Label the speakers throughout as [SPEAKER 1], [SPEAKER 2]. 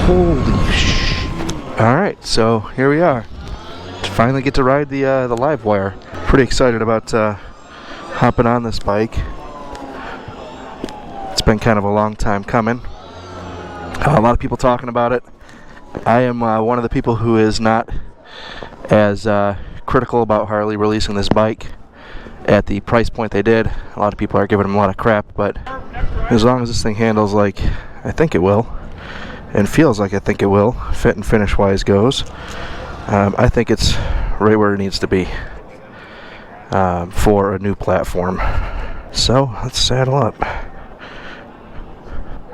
[SPEAKER 1] Holy sh! Alright, so here we are. Finally get to ride the LiveWire. Pretty excited about hopping on this bike. It's been kind of a long time coming. A lot of people talking about it. I am one of the people who is not as critical about Harley releasing this bike at the price point they did. A lot of people are giving them a lot of crap, but as long as this thing handles like I think it will, and feels like I think it will, fit and finish wise goes, I think it's right where it needs to be for a new platform. So let's saddle up.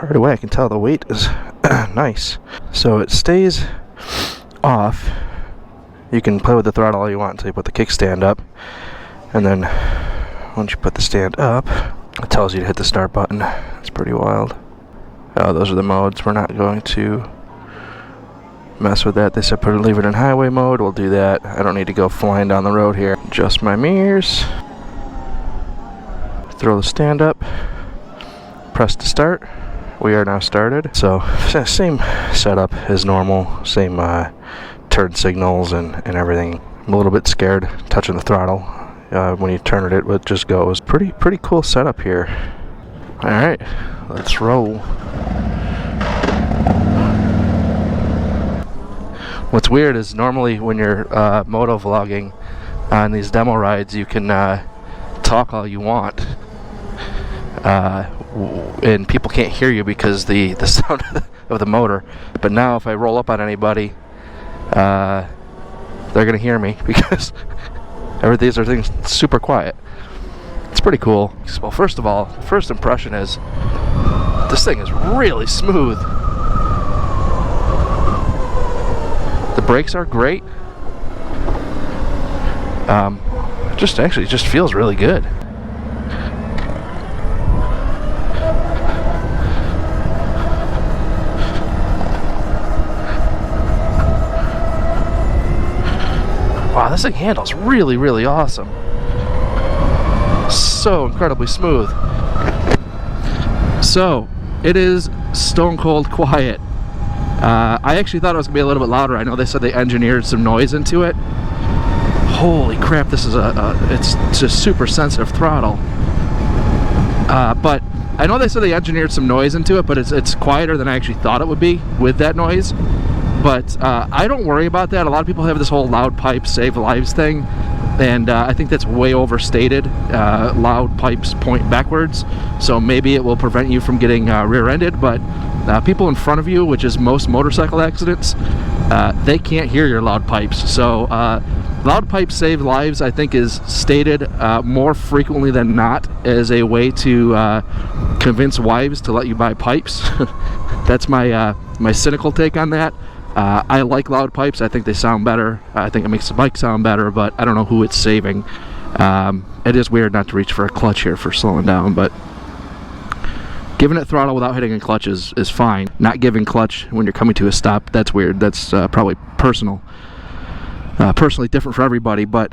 [SPEAKER 1] Right away I can tell the weight is nice. So it stays off. You can play with the throttle all you want until you put the kickstand up, and then once you put the stand up, it tells you to hit the start button. It's pretty wild. Oh, those are the modes. We're not going to mess with that. They said leave it in highway mode. We'll do that. I don't need to go flying down the road here. Adjust my mirrors. Throw the stand up. Press to start. We are now started. So same setup as normal. Same turn signals and everything. I'm a little bit scared touching the throttle. When you turn it would just go. It was pretty cool setup here. Alright, let's roll. What's weird is normally when you're moto vlogging on these demo rides, you can talk all you want, and people can't hear you because the sound of the motor. But now if I roll up on anybody, they're gonna hear me because everything's super quiet. It's pretty cool. Well, first of all, first impression is this thing is really smooth. The brakes are great. Just feels really good. Wow, this thing handles really, really awesome. So incredibly smooth. So it is stone cold quiet. I actually thought it was gonna be a little bit louder. I know they said they engineered some noise into it. Holy crap! This is it's just super-sensitive throttle. But I know they said they engineered some noise into it, but it's quieter than I actually thought it would be with that noise. But I don't worry about that. A lot of people have this whole loud pipe save lives thing, and I think that's way overstated. Loud pipes point backwards, so maybe it will prevent you from getting rear-ended, but people in front of you, which is most motorcycle accidents, they can't hear your loud pipes. So loud pipes save lives, I think, is stated more frequently than not as a way to convince wives to let you buy pipes. That's my my cynical take on that. I like loud pipes. I think they sound better. I think it makes the bike sound better, but I don't know who it's saving. It is weird not to reach for a clutch here for slowing down, but giving it throttle without hitting a clutch is fine. Not giving clutch when you're coming to a stop, that's weird. That's probably personally different for everybody, but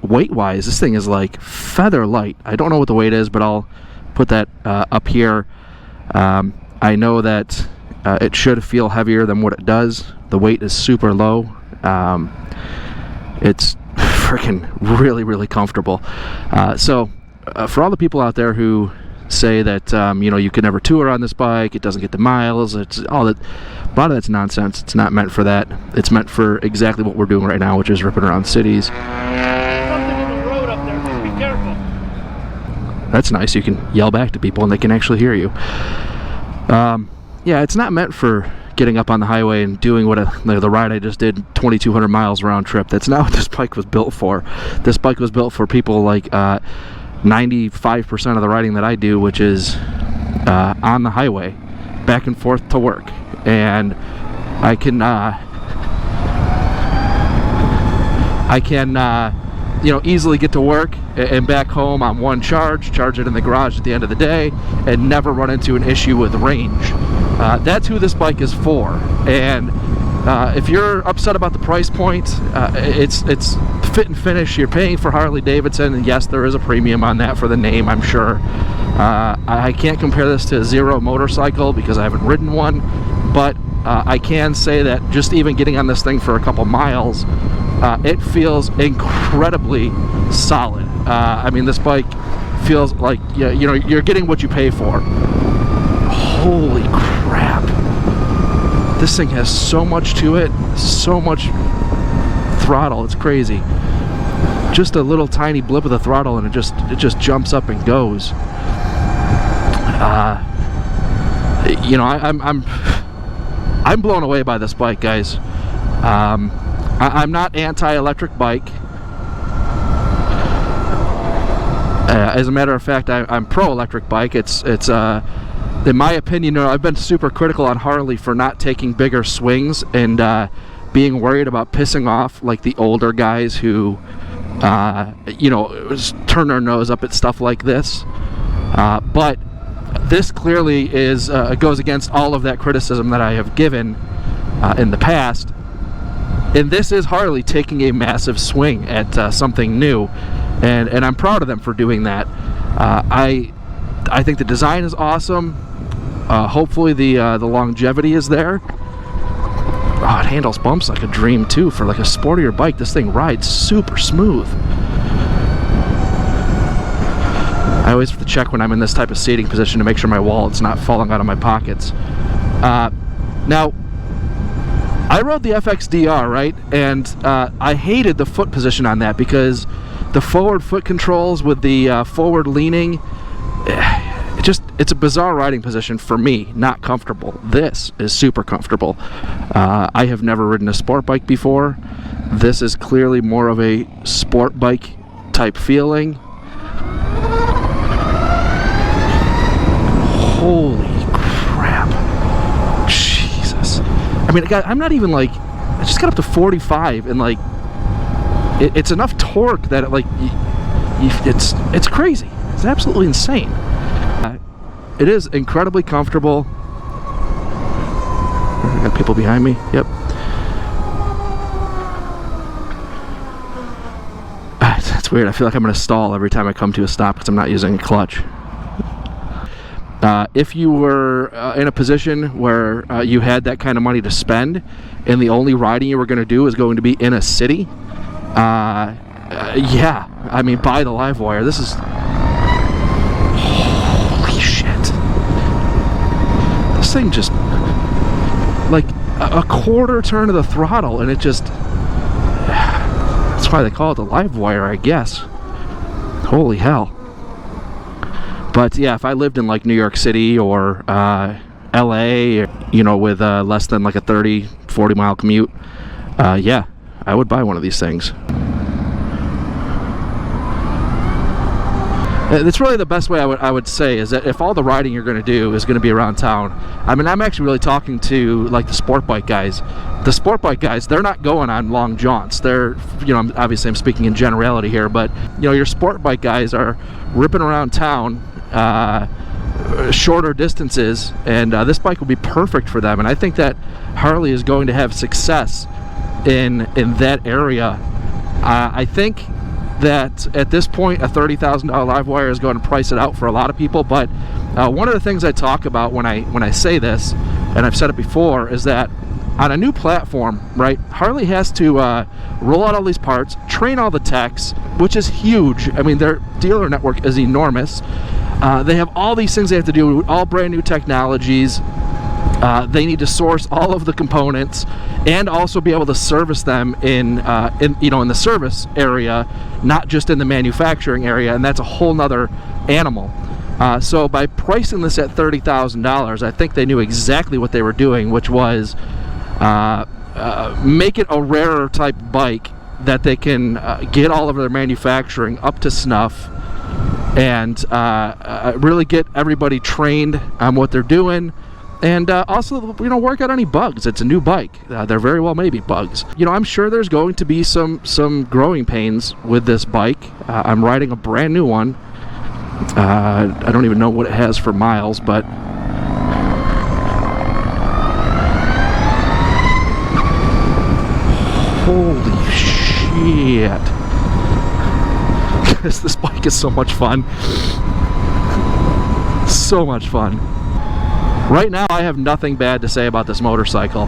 [SPEAKER 1] weight-wise, this thing is like feather light. I don't know what the weight is, but I'll put that up here. I know that it should feel heavier than what it does. The weight is super low. It's freaking really, really comfortable. So for all the people out there who say that you can never tour on this bike, it doesn't get the miles, it's all that, a lot of that's nonsense. It's not meant for that. It's meant for exactly what we're doing right now, which is ripping around cities.
[SPEAKER 2] Something in the road up there, just be careful.
[SPEAKER 1] That's nice. You can yell back to people and they can actually hear you. Yeah, it's not meant for getting up on the highway and doing what the ride I just did, 2,200 miles round trip. That's not what this bike was built for. This bike was built for people like 95% of the riding that I do, which is on the highway, back and forth to work. And I can easily get to work and back home on one charge it in the garage at the end of the day, and never run into an issue with range. That's who this bike is for. And if you're upset about the price point, it's fit and finish. You're paying for Harley-Davidson, and yes, there is a premium on that for the name, I'm sure. I can't compare this to a Zero motorcycle because I haven't ridden one, but I can say that just even getting on this thing for a couple miles, it feels incredibly solid. I mean, this bike feels like, you know, you're getting what you pay for. Holy crap. This thing has so much to it, so much throttle, it's crazy. Just a little tiny blip of the throttle and it just jumps up and goes. You know, I'm blown away by this bike, guys. I'm not anti-electric bike. As a matter of fact, I'm pro-electric bike. It's in my opinion, you know, I've been super critical on Harley for not taking bigger swings and being worried about pissing off like the older guys who, you know, turn their nose up at stuff like this. But this clearly is goes against all of that criticism that I have given in the past. And this is Harley taking a massive swing at something new, and I'm proud of them for doing that. I think the design is awesome. Hopefully the longevity is there. Oh, it handles bumps like a dream too. For like a sportier bike, this thing rides super smooth. I always have to check when I'm in this type of seating position to make sure my wallet's not falling out of my pockets. Now, I rode the FXDR, right? And I hated the foot position on that because the forward foot controls with the forward leaning, it's a bizarre riding position for me, not comfortable. This is super comfortable. I have never ridden a sport bike before. This is clearly more of a sport bike type feeling. Holy crap. Jesus. I mean, I'm not even like, I just got up to 45 and like, it's enough torque that it, like, it's crazy. It's absolutely insane. It is incredibly comfortable. I got people behind me. Yep. That's weird. I feel like I'm going to stall every time I come to a stop because I'm not using a clutch. If you were in a position where you had that kind of money to spend and the only riding you were going to do is going to be in a city, yeah, I mean, buy the LiveWire. This is... Holy shit. This thing just... like a quarter turn of the throttle and it just... That's why they call it the LiveWire, I guess. Holy hell. But yeah, if I lived in like New York City or LA, you know, with less than like a 30-40 mile commute, yeah, I would buy one of these things. It's really the best way I would say is that if all the riding you're going to do is going to be around town, I mean, I'm actually really talking to like the sport bike guys. The sport bike guys, they're not going on long jaunts. They're, you know, obviously I'm speaking in generality here, but you know, your sport bike guys are ripping around town, shorter distances, and this bike will be perfect for them. And I think that Harley is going to have success in that area. I think that at this point a $30,000 LiveWire is going to price it out for a lot of people, but one of the things I talk about when I say this, and I've said it before, is that on a new platform, right, Harley has to roll out all these parts, train all the techs, which is huge. I mean, their dealer network is enormous. They have all these things they have to do, all brand new technologies. They need to source all of the components and also be able to service them in you know, in the service area, not just in the manufacturing area, and that's a whole nother animal. So by pricing this at $30,000, I think they knew exactly what they were doing, which was make it a rarer type bike that they can get all of their manufacturing up to snuff and really get everybody trained on what they're doing. And also, you know, work out any bugs. It's a new bike. There very well may be bugs. You know, I'm sure there's going to be some growing pains with this bike. I'm riding a brand new one. I don't even know what it has for miles, but holy shit. This bike is so much fun. So much fun. right now I have nothing bad to say about this motorcycle,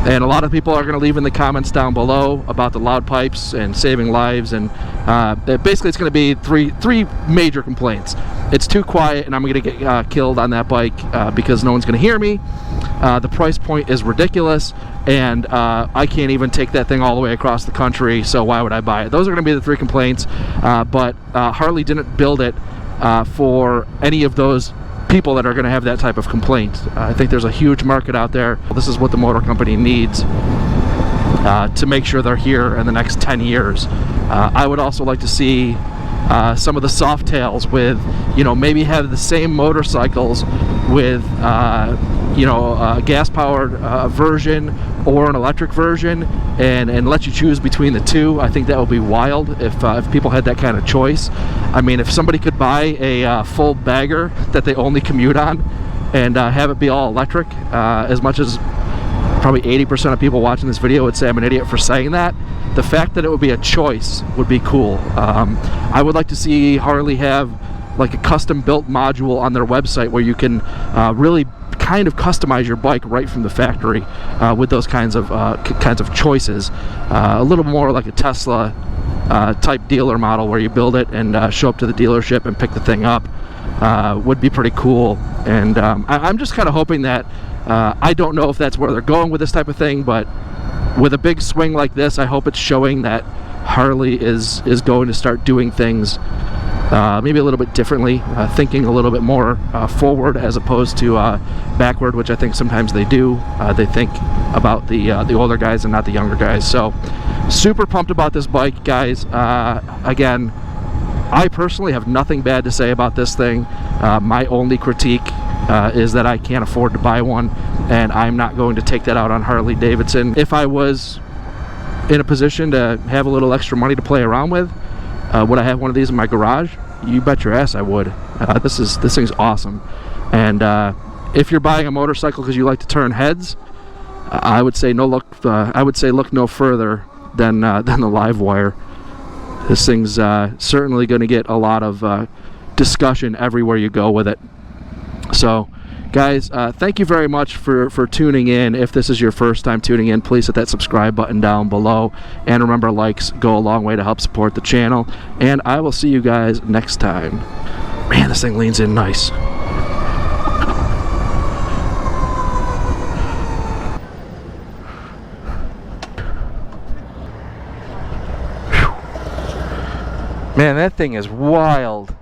[SPEAKER 1] and a lot of people are going to leave in the comments down below about the loud pipes and saving lives, and basically it's going to be three major complaints. It's too quiet and I'm going to get killed on that bike because no one's going to hear me. The price point is ridiculous, and I can't even take that thing all the way across the country, so why would I buy it? Those are going to be the 3 complaints, but Harley didn't build it for any of those people that are going to have that type of complaint. I think there's a huge market out there. This is what the motor company needs to make sure they're here in the next 10 years. I would also like to see some of the soft tails with, you know, maybe have the same motorcycles with a gas-powered version or an electric version, and let you choose between the two. I think that would be wild if people had that kind of choice. I mean, if somebody could buy a full bagger that they only commute on and have it be all electric, as much as probably 80% of people watching this video would say I'm an idiot for saying that, the fact that it would be a choice would be cool. I would like to see Harley have like a custom built module on their website where you can really kind of customize your bike right from the factory with those kinds of choices. A little more like a Tesla type dealer model where you build it and show up to the dealership and pick the thing up would be pretty cool. And I'm just kind of hoping that I don't know if that's where they're going with this type of thing, but with a big swing like this, I hope it's showing that Harley is going to start doing things maybe a little bit differently, thinking a little bit more forward as opposed to backward, which I think sometimes they do. They think about the older guys and not the younger guys. So super pumped about this bike, guys. Again, I personally have nothing bad to say about this thing. My only critique is that I can't afford to buy one, and I'm not going to take that out on Harley-Davidson. If I was in a position to have a little extra money to play around with, would I have one of these in my garage? You bet your ass I would. This thing's awesome. And if you're buying a motorcycle because you like to turn heads, I would say look no further than the LiveWire. This thing's certainly going to get a lot of discussion everywhere you go with it. So guys, thank you very much for tuning in. If this is your first time tuning in, please hit that subscribe button down below, and remember, likes go a long way to help support the channel, and I will see you guys next time. Man, this thing leans in nice. Man, that thing is wild.